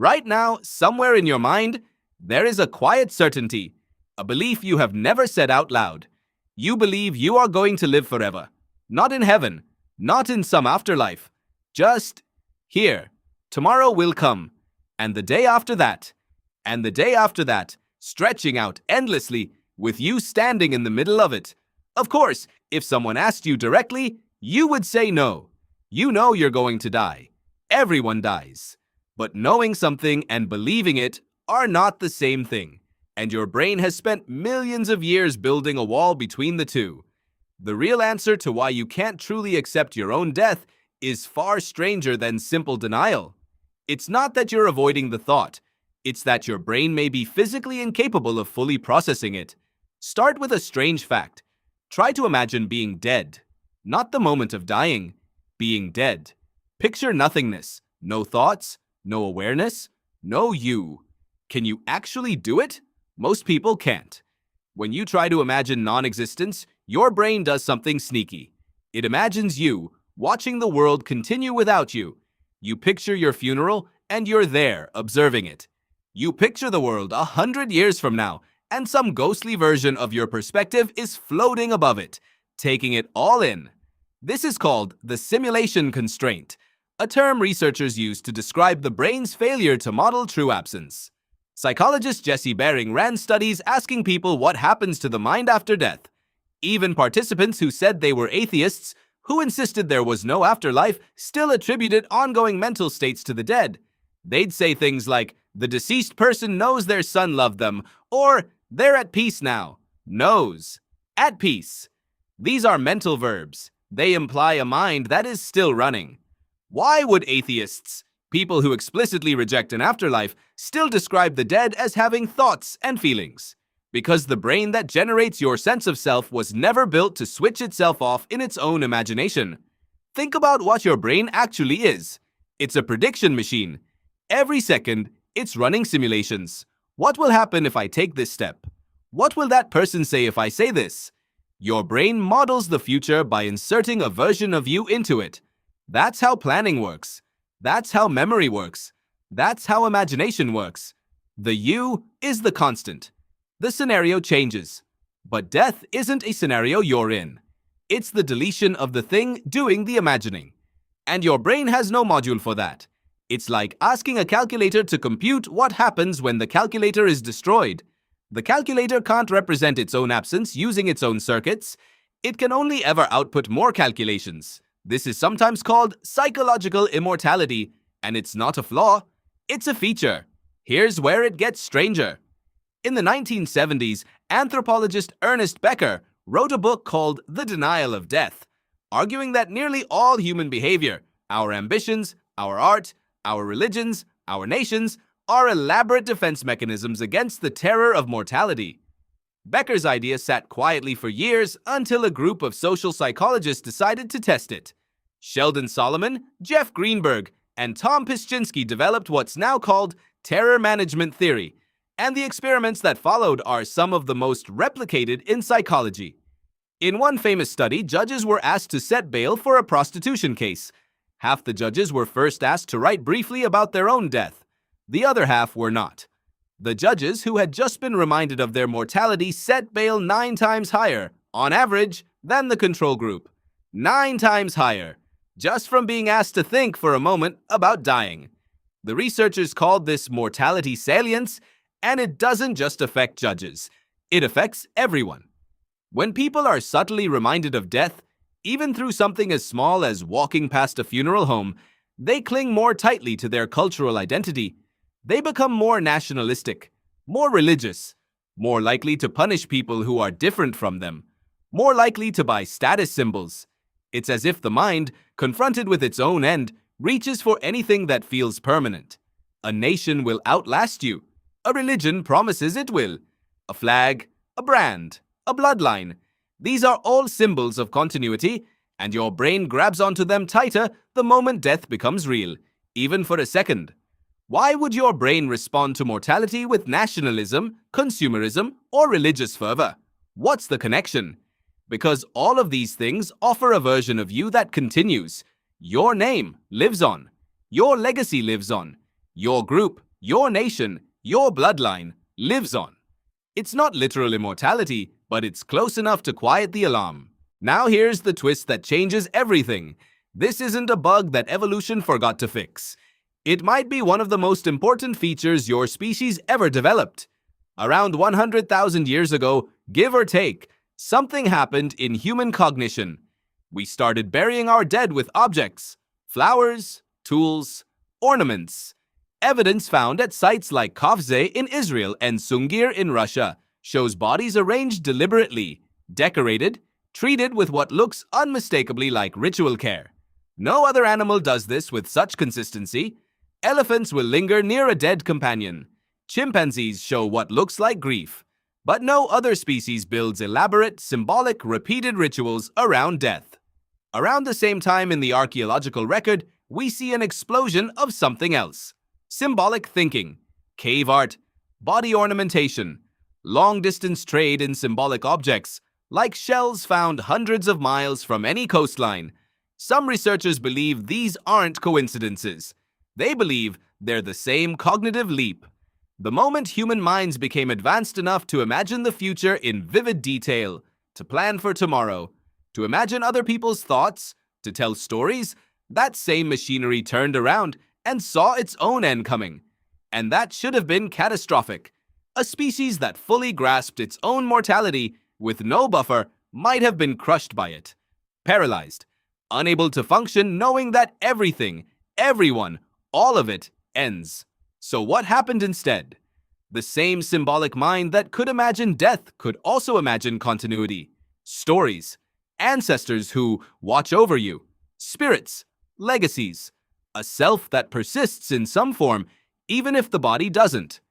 Right now, somewhere in your mind, there is a quiet certainty, a belief you have never said out loud. You believe you are going to live forever. Not in heaven, not in some afterlife. Just here. Tomorrow will come. And the day after that. And the day after that, stretching out endlessly, with you standing in the middle of it. Of course, if someone asked you directly, you would say no. You know you're going to die. Everyone dies. But knowing something and believing it are not the same thing. And your brain has spent millions of years building a wall between the two. The real answer to why you can't truly accept your own death is far stranger than simple denial. It's not that you're avoiding the thought. It's that your brain may be physically incapable of fully processing it. Start with a strange fact. Try to imagine being dead. Not the moment of dying. Being dead. Picture nothingness. No thoughts. No awareness. No you. Can you actually do it? Most people can't. When you try to imagine non-existence, your brain does something sneaky. It imagines you, watching the world continue without you. You picture your funeral, and you're there, observing it. You picture the world 100 years from now, and some ghostly version of your perspective is floating above it, taking it all in. This is called the simulation constraint, a term researchers use to describe the brain's failure to model true absence. Psychologist Jesse Bering ran studies asking people what happens to the mind after death. Even participants who said they were atheists, who insisted there was no afterlife, still attributed ongoing mental states to the dead. They'd say things like, the deceased person knows their son loved them, or they're at peace now. Knows. At peace. These are mental verbs. They imply a mind that is still running. Why would atheists, people who explicitly reject an afterlife, still describe the dead as having thoughts and feelings? Because the brain that generates your sense of self was never built to switch itself off in its own imagination. Think about what your brain actually is. It's a prediction machine. Every second, it's running simulations. What will happen if I take this step? What will that person say if I say this? Your brain models the future by inserting a version of you into it. That's how planning works. That's how memory works. That's how imagination works. The you is the constant. The scenario changes. But death isn't a scenario you're in. It's the deletion of the thing doing the imagining. And your brain has no module for that. It's like asking a calculator to compute what happens when the calculator is destroyed. The calculator can't represent its own absence using its own circuits. It can only ever output more calculations. This is sometimes called psychological immortality, and it's not a flaw, it's a feature. Here's where it gets stranger. In the 1970s, anthropologist Ernest Becker wrote a book called The Denial of Death, arguing that nearly all human behavior, our ambitions, our art, our religions, our nations, are elaborate defense mechanisms against the terror of mortality. Becker's idea sat quietly for years until a group of social psychologists decided to test it. Sheldon Solomon, Jeff Greenberg, and Tom Pischinsky developed what's now called terror management theory, and the experiments that followed are some of the most replicated in psychology. In one famous study, judges were asked to set bail for a prostitution case. Half the judges were first asked to write briefly about their own death. The other half were not. The judges, who had just been reminded of their mortality, set bail 9 times higher, on average, than the control group. 9 times higher, just from being asked to think for a moment about dying. The researchers called this mortality salience, and it doesn't just affect judges. It affects everyone. When people are subtly reminded of death, even through something as small as walking past a funeral home, they cling more tightly to their cultural identity. They become more nationalistic, more religious, more likely to punish people who are different from them, more likely to buy status symbols. It's as if the mind, confronted with its own end, reaches for anything that feels permanent. A nation will outlast you. A religion promises it will. A flag, a brand, a bloodline. These are all symbols of continuity, and your brain grabs onto them tighter the moment death becomes real, even for a second. Why would your brain respond to mortality with nationalism, consumerism, or religious fervor? What's the connection? Because all of these things offer a version of you that continues. Your name lives on. Your legacy lives on. Your group, Your nation, your bloodline, lives on. It's not literal immortality, but it's close enough to quiet the alarm. Now here's the twist that changes everything. This isn't a bug that evolution forgot to fix. It might be one of the most important features your species ever developed. Around 100,000 years ago, give or take, something happened in human cognition. We started burying our dead with objects, flowers, tools, ornaments. Evidence found at sites like Kafze in Israel and Sungir in Russia shows bodies arranged deliberately, decorated, treated with what looks unmistakably like ritual care. No other animal does this with such consistency. Elephants will linger near a dead companion. Chimpanzees show what looks like grief. But no other species builds elaborate, symbolic, repeated rituals around death. Around the same time in the archaeological record, we see an explosion of something else. Symbolic thinking, cave art, body ornamentation, long-distance trade in symbolic objects, like shells found hundreds of miles from any coastline. Some researchers believe these aren't coincidences. They believe they're the same cognitive leap. The moment human minds became advanced enough to imagine the future in vivid detail, to plan for tomorrow, to imagine other people's thoughts, to tell stories, that same machinery turned around and saw its own end coming. And that should have been catastrophic. A species that fully grasped its own mortality with no buffer might have been crushed by it. Paralyzed, unable to function knowing that everything, everyone, all of it ends. So what happened instead? The same symbolic mind that could imagine death could also imagine continuity, stories, ancestors who watch over you, spirits, legacies, a self that persists in some form, even if the body doesn't.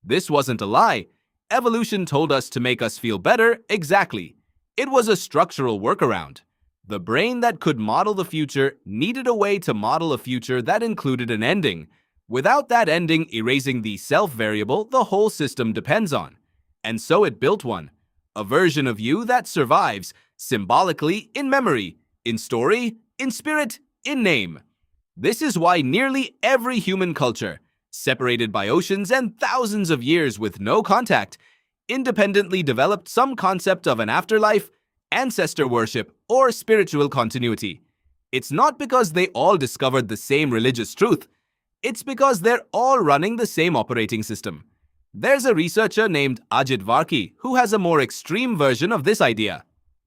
This wasn't a lie. Evolution told us to make us feel better, exactly. It was a structural workaround. The brain that could model the future needed a way to model a future that included an ending, without that ending erasing the self-variable the whole system depends on. And so it built one, a version of you that survives, symbolically, in memory, in story, in spirit, in name. This is why nearly every human culture, separated by oceans and thousands of years with no contact, independently developed some concept of an afterlife, ancestor worship, or spiritual continuity. It's not because they all discovered the same religious truth. It's because they're all running the same operating system. There's a researcher named Ajit Varki who has a more extreme version of this idea.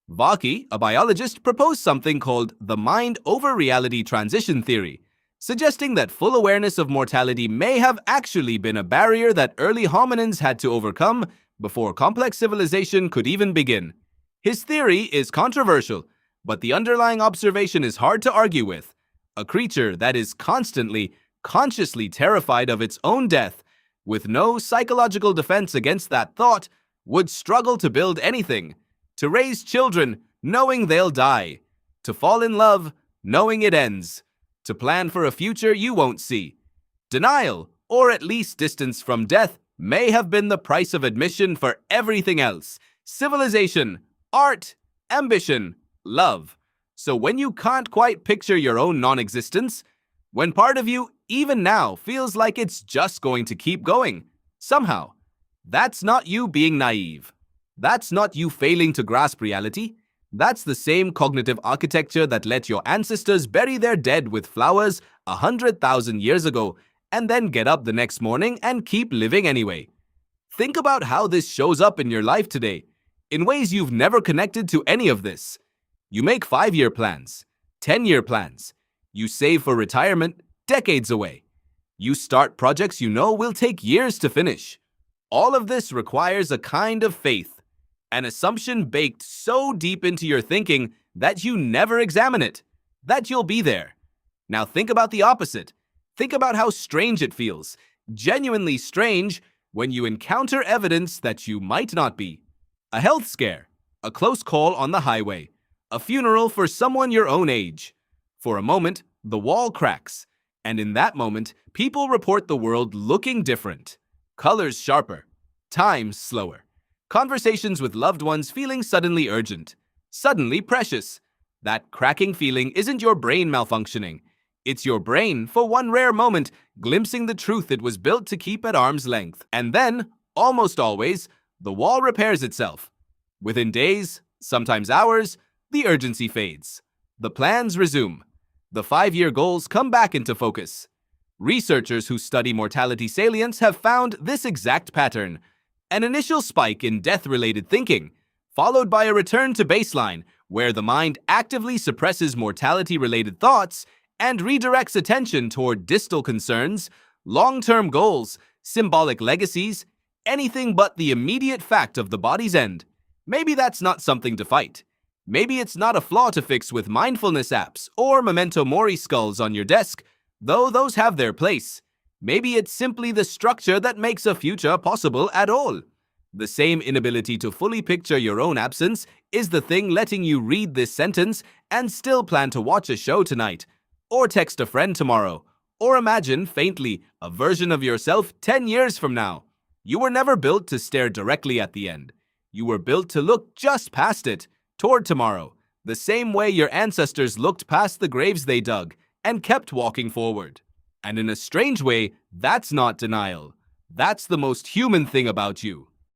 Varki, a biologist, proposed something called the mind-over-reality transition theory, suggesting that full awareness of mortality may have actually been a barrier that early hominins had to overcome before complex civilization could even begin. His theory is controversial, but the underlying observation is hard to argue with. A creature that is constantly, consciously terrified of its own death, with no psychological defense against that thought, would struggle to build anything, to raise children knowing they'll die, to fall in love knowing it ends, to plan for a future you won't see. Denial, or at least distance from death, may have been the price of admission for everything else: civilization, art, ambition, love. So when you can't quite picture your own non-existence, when part of you, even now, feels like it's just going to keep going, somehow, that's not you being naive. That's not you failing to grasp reality. That's the same cognitive architecture that let your ancestors bury their dead with flowers 100,000 years ago and then get up the next morning and keep living anyway. Think about how this shows up in your life today, in ways you've never connected to any of this. You make 5-year plans, 10-year plans. You save for retirement decades away. You start projects you know will take years to finish. All of this requires a kind of faith, an assumption baked so deep into your thinking that you never examine it, that you'll be there. Now think about the opposite. Think about how strange it feels, genuinely strange, when you encounter evidence that you might not be. A health scare, a close call on the highway, a funeral for someone your own age. For a moment, the wall cracks, and in that moment, people report the world looking different. Colors sharper, time slower. Conversations with loved ones feeling suddenly urgent, suddenly precious. That cracking feeling isn't your brain malfunctioning. It's your brain, for one rare moment, glimpsing the truth it was built to keep at arm's length. And then, almost always, the wall repairs itself. Within days, sometimes hours, the urgency fades. The plans resume. The 5-year goals come back into focus. Researchers who study mortality salience have found this exact pattern: an initial spike in death-related thinking, followed by a return to baseline, where the mind actively suppresses mortality-related thoughts and redirects attention toward distal concerns, long-term goals, symbolic legacies, anything but the immediate fact of the body's end. Maybe that's not something to fight. Maybe it's not a flaw to fix with mindfulness apps or memento mori skulls on your desk, though those have their place. Maybe it's simply the structure that makes a future possible at all. The same inability to fully picture your own absence is the thing letting you read this sentence and still plan to watch a show tonight, or text a friend tomorrow, or imagine, faintly, a version of yourself 10 years from now. You were never built to stare directly at the end. You were built to look just past it, toward tomorrow, the same way your ancestors looked past the graves they dug and kept walking forward. And in a strange way, that's not denial. That's the most human thing about you.